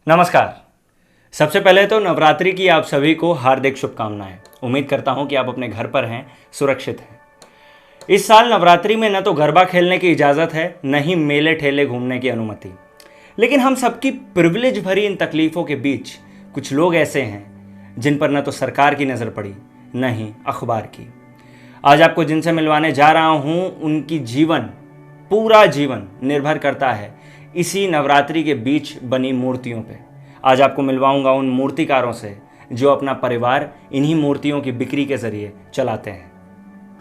नमस्कार। सबसे पहले तो नवरात्रि की आप सभी को हार्दिक शुभकामनाएं। उम्मीद करता हूं कि आप अपने घर पर हैं, सुरक्षित हैं। इस साल नवरात्रि में न तो गरबा खेलने की इजाज़त है, न ही मेले ठेले घूमने की अनुमति। लेकिन हम सबकी प्रिविलेज भरी इन तकलीफ़ों के बीच कुछ लोग ऐसे हैं जिन पर न तो सरकार की नज़र पड़ी, न ही अखबार की। आज आपको जिनसे मिलवाने जा रहा हूं, उनकी जीवन, पूरा जीवन निर्भर करता है इसी नवरात्रि के बीच बनी मूर्तियों पे। आज आपको मिलवाऊंगा उन मूर्तिकारों से जो अपना परिवार इन्हीं मूर्तियों की बिक्री के जरिए चलाते हैं।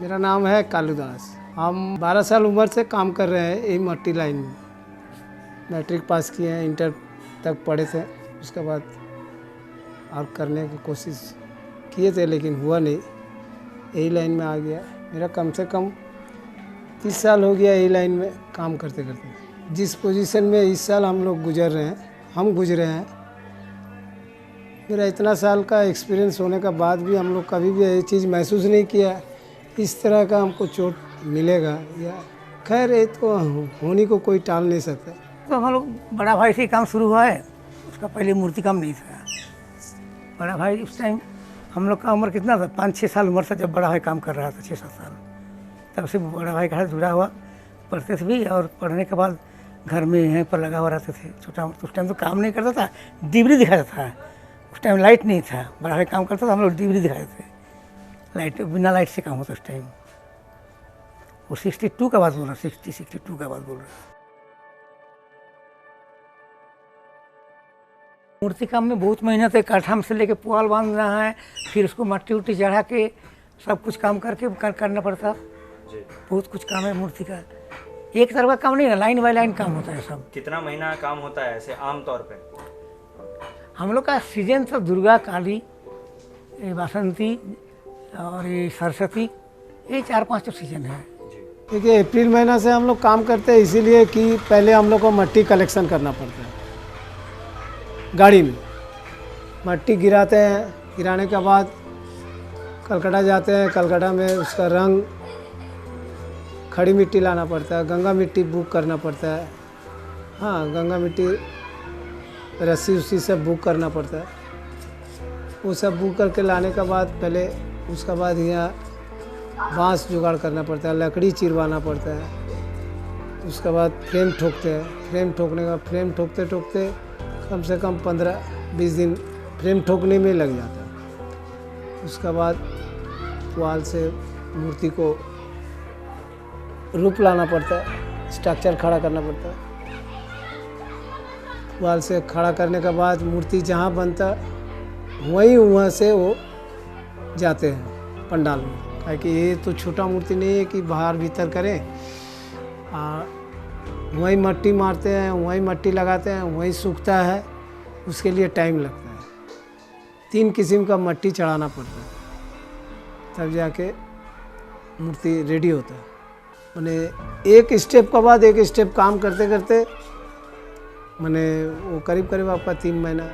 मेरा नाम है कालूदास। हम 12 साल उम्र से काम कर रहे हैं यही मट्टी लाइन में। मैट्रिक पास किए हैं, इंटर तक पढ़े थे, उसके बाद और करने की कोशिश किए थे लेकिन हुआ नहीं, यही लाइन में आ गया। मेरा कम से कम 30 साल हो गया यही लाइन में काम करते करते। जिस पोजीशन में इस साल हम लोग हम गुजरे हैं, मेरा इतना साल का एक्सपीरियंस होने का बाद भी हम लोग कभी भी ये चीज़ महसूस नहीं किया इस तरह का हमको चोट मिलेगा। या खैर ये तो होने को कोई टाल नहीं सकता। तो हम लोग बड़ा भाई से काम शुरू हुआ है, उसका पहले मूर्ति काम नहीं था। बड़ा भाई उस टाइम हम लोग का उम्र कितना था, 5-6 साल उम्र से जब बड़ा भाई काम कर रहा था, 6-7 साल, तब से बड़ा भाई के साथ जुड़ा हुआ। पढ़ते थे भी और पढ़ने के बाद घर में यहीं पर लगा हुआ रहते थे। छोटा उस टाइम तो काम नहीं करता था, डिबरी दिखाता था। उस टाइम लाइट नहीं था, बड़ा भाई काम करता था, हम लोग डिबरी दिखाते थे। लाइट, बिना लाइट से काम होता उस टाइम। वो 62 का बात बोल रहा, 62 का बात बोल रहा। मूर्ति काम में बहुत मेहनत है। काठम से लेके पुआल बांधना है, फिर उसको मट्टी उट्टी चढ़ा के सब कुछ काम करके करना पड़ता। बहुत कुछ काम है मूर्ति का, एक तरफ का काम नहीं है, लाइन बाई लाइन काम होता है सब। कितना महीना काम होता है ऐसे आम तौर पे? हम लोग का सीजन था दुर्गा, काली, ये बासंती और ये सरस्वती, ये 4-5 तो सीजन है। देखिए अप्रैल महीना से हम लोग काम करते हैं, इसीलिए कि पहले हम लोग को मट्टी कलेक्शन करना पड़ता है। गाड़ी में मट्टी गिराते हैं, गिराने के बाद कलकत्ता जाते हैं। कलकत्ता में उसका रंग, खड़ी मिट्टी लाना पड़ता है, गंगा मिट्टी बुक करना पड़ता है। हाँ, गंगा मिट्टी रस्सी उसी सब बुक करना पड़ता है। वो सब बुक करके लाने के बाद पहले उसके बाद यहाँ बांस जुगाड़ करना पड़ता है, लकड़ी चिरवाना पड़ता है। उसके बाद फ्रेम ठोकते हैं। फ्रेम ठोकने का फ्रेम ठोकते ठोकते कम से कम 15-20 दिन फ्रेम ठोकने में लग जाता है। उसके बाद पुआल से मूर्ति को रूप लाना पड़ता है, स्ट्रक्चर खड़ा करना पड़ता है। पुआल से खड़ा करने के बाद मूर्ति जहाँ बनता वहाँ से वो जाते हैं पंडाल में। क्योंकि ये तो छोटा मूर्ति नहीं है कि बाहर भीतर करें। वहीं मट्टी मारते हैं, वहीं मट्टी लगाते हैं, वहीं सूखता है, उसके लिए टाइम लगता है। 3 किस्म का मट्टी चढ़ाना पड़ता है, तब जाके मूर्ति रेडी होता है। मैंने एक स्टेप के बाद एक स्टेप काम करते करते मैंने वो करीब आपका 3 महीना,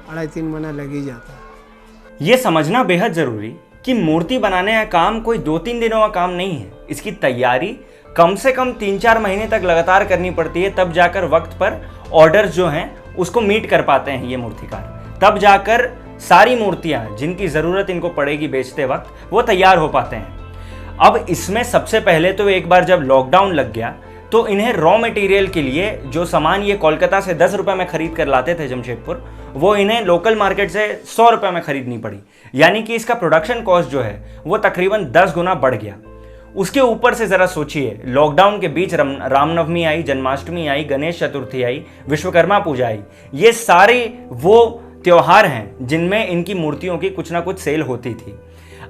2.5-3 महीना लग ही जाता है। ये समझना बेहद ज़रूरी कि मूर्ति बनाने का काम कोई 2-3 दिनों का काम नहीं है। इसकी तैयारी कम से कम 3-4 महीने तक लगातार करनी पड़ती है, तब जाकर वक्त पर ऑर्डर्स जो हैं उसको मीट कर पाते हैं ये मूर्तिकार। तब जाकर सारी मूर्तियाँ जिनकी ज़रूरत इनको पड़ेगी बेचते वक्त, वो तैयार हो पाते हैं। अब इसमें सबसे पहले तो एक बार जब लॉकडाउन लग गया तो इन्हें रॉ मटेरियल के लिए जो सामान ये कोलकाता से 10 रुपये में खरीद कर लाते थे जमशेदपुर, वो इन्हें लोकल मार्केट से 100 रुपये में खरीदनी पड़ी। यानी कि इसका प्रोडक्शन कॉस्ट जो है वो तकरीबन 10 गुना बढ़ गया। उसके ऊपर से ज़रा सोचिए, लॉकडाउन के बीच रामनवमी आई, जन्माष्टमी आई, गणेश चतुर्थी आई, विश्वकर्मा पूजा आई। ये सारे वो त्योहार हैं जिनमें इनकी मूर्तियों की कुछ ना कुछ सेल होती थी।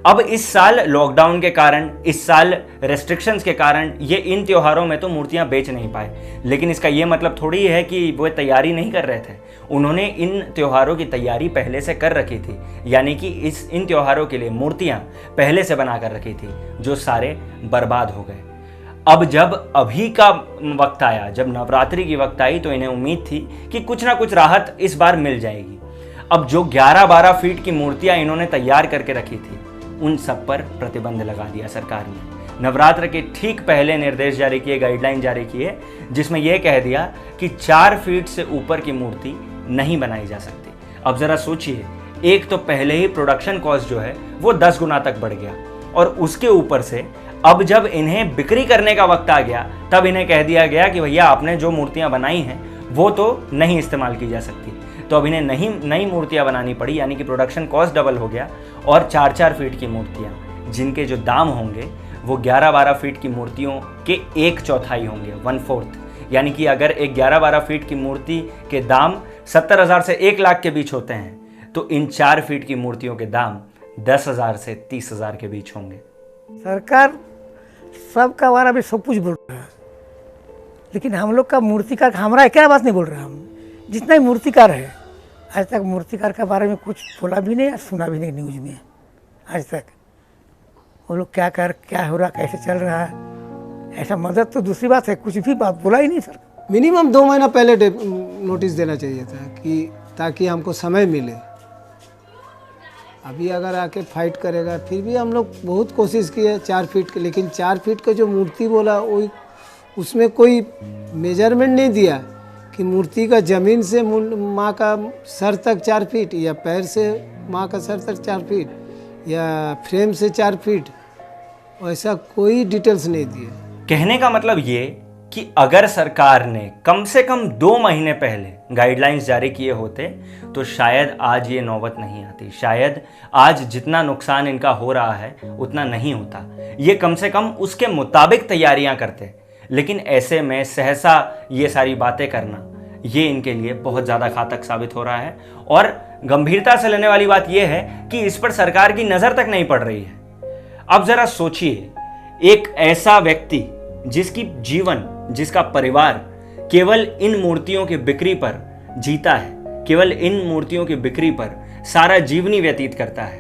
अब इस साल लॉकडाउन के कारण, इस साल रेस्ट्रिक्शंस के कारण ये इन त्योहारों में तो मूर्तियां बेच नहीं पाए। लेकिन इसका ये मतलब थोड़ी है कि वो तैयारी नहीं कर रहे थे। उन्होंने इन त्योहारों की तैयारी पहले से कर रखी थी, यानी कि इन त्योहारों के लिए मूर्तियां पहले से बना कर रखी थी, जो सारे बर्बाद हो गए। अब जब अभी का वक्त आया, जब नवरात्रि की वक्त आई, तो इन्हें उम्मीद थी कि कुछ ना कुछ राहत इस बार मिल जाएगी। अब जो 11-12 फीट की मूर्तियां इन्होंने तैयार करके रखी थी, उन सब पर प्रतिबंध लगा दिया सरकार ने। नवरात्र के ठीक पहले निर्देश जारी किए, गाइडलाइन जारी किए, जिसमें यह कह दिया कि 4 फीट से ऊपर की मूर्ति नहीं बनाई जा सकती। अब ज़रा सोचिए, एक तो पहले ही प्रोडक्शन कॉस्ट जो है वो 10 गुना तक बढ़ गया, और उसके ऊपर से अब जब इन्हें बिक्री करने का वक्त आ गया तब इन्हें कह दिया गया कि भैया आपने जो मूर्तियां बनाई हैं वो तो नहीं इस्तेमाल की जा सकती। तो अब इन्हें नई मूर्तियां बनानी पड़ी, यानी कि प्रोडक्शन कॉस्ट डबल हो गया। और 4-4 फीट की मूर्तियां जिनके जो दाम होंगे वो 11-12 फीट की मूर्तियों के 1/4 होंगे, 1/4। यानी कि अगर एक 11-12 फीट की मूर्ति के दाम 70,000 से 1 लाख के बीच होते हैं तो इन 4 फीट की मूर्तियों के दाम 10,000 से 30,000 के बीच होंगे। सरकार सबका बारे में सब कुछ बोल रहा है, लेकिन हम लोग का मूर्तिकार, हमारा क्या बात नहीं बोल रहा। हम जितना ही मूर्तिकार है, आज तक मूर्तिकार के बारे में कुछ बोला भी नहीं, सुना भी नहीं न्यूज़ में आज तक। वो लोग क्या हो रहा, कैसे चल रहा है, ऐसा मदद तो दूसरी बात है, कुछ भी बात बोला ही नहीं सर। मिनिमम 2 महीना पहले नोटिस देना चाहिए था कि ताकि हमको समय मिले। अभी अगर आके फाइट करेगा, फिर भी हम लोग बहुत कोशिश की है 4 फीट की, लेकिन 4 फीट का जो मूर्ति बोला वो उसमें कोई मेजरमेंट नहीं दिया कि मूर्ति का ज़मीन से माँ का सर तक 4 फीट, या पैर से माँ का सर तक 4 फीट, या फ्रेम से 4 फीट, ऐसा कोई डिटेल्स नहीं दिए। कहने का मतलब ये कि अगर सरकार ने कम से कम 2 महीने पहले गाइडलाइंस जारी किए होते तो शायद आज ये नौबत नहीं आती, शायद आज जितना नुकसान इनका हो रहा है उतना नहीं होता। ये कम से कम उसके मुताबिक तैयारियां करते, लेकिन ऐसे में सहसा ये सारी बातें करना ये इनके लिए बहुत ज़्यादा घातक साबित हो रहा है। और गंभीरता से लेने वाली बात यह है कि इस पर सरकार की नज़र तक नहीं पड़ रही है। अब ज़रा सोचिए, एक ऐसा व्यक्ति जिसकी जीवन, जिसका परिवार केवल इन मूर्तियों की बिक्री पर जीता है, केवल इन मूर्तियों की बिक्री पर सारा जीवनी व्यतीत करता है,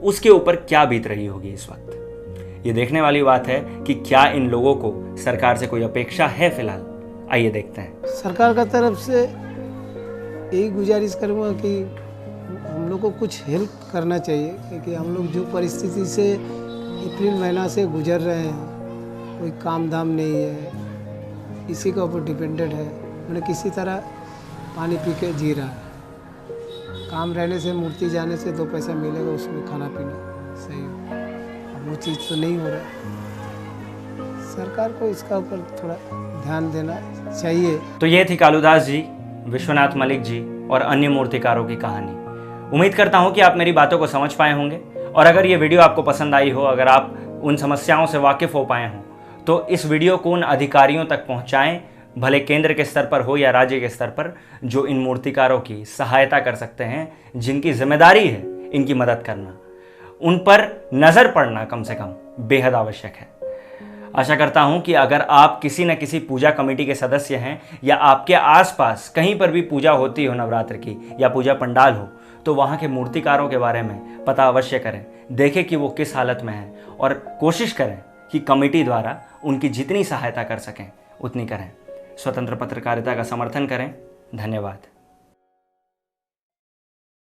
उसके ऊपर क्या बीत रही होगी इस वक्त। ये देखने वाली बात है कि क्या इन लोगों को सरकार से कोई अपेक्षा है फिलहाल। आइए देखते हैं। सरकार का तरफ से यही गुजारिश करूँगा कि हम लोग को कुछ हेल्प करना चाहिए, क्योंकि हम लोग जो परिस्थिति से अप्रैल महीना से गुजर रहे हैं, कोई काम धाम नहीं है, इसी के ऊपर डिपेंडेंट है, मैंने किसी तरह पानी पी के जी रहा है। काम रहने से, मूर्ति जाने से 2 पैसा मिलेगा, उसमें खाना पीना सही हो, अब वो चीज़ तो नहीं हो रहा है। सरकार को इसका ऊपर थोड़ा ध्यान देना चाहिए। तो ये थी कालूदास जी, विश्वनाथ मलिक जी और अन्य मूर्तिकारों की कहानी। उम्मीद करता हूँ कि आप मेरी बातों को समझ पाए होंगे, और अगर ये वीडियो आपको पसंद आई हो, अगर आप उन समस्याओं से वाकिफ़ हो पाए हों, तो इस वीडियो को उन अधिकारियों तक पहुंचाएं, भले केंद्र के स्तर पर हो या राज्य के स्तर पर, जो इन मूर्तिकारों की सहायता कर सकते हैं, जिनकी जिम्मेदारी है इनकी मदद करना। उन पर नज़र पड़ना कम से कम बेहद आवश्यक है। आशा करता हूं कि अगर आप किसी न किसी पूजा कमेटी के सदस्य हैं, या आपके आसपास कहीं पर भी पूजा होती हो नवरात्र की, या पूजा पंडाल हो, तो वहाँ के मूर्तिकारों के बारे में पता अवश्य करें, देखें कि वो किस हालत में हैं, और कोशिश करें कि कमेटी द्वारा उनकी जितनी सहायता कर सकें उतनी करें। स्वतंत्र पत्रकारिता का समर्थन करें। धन्यवाद।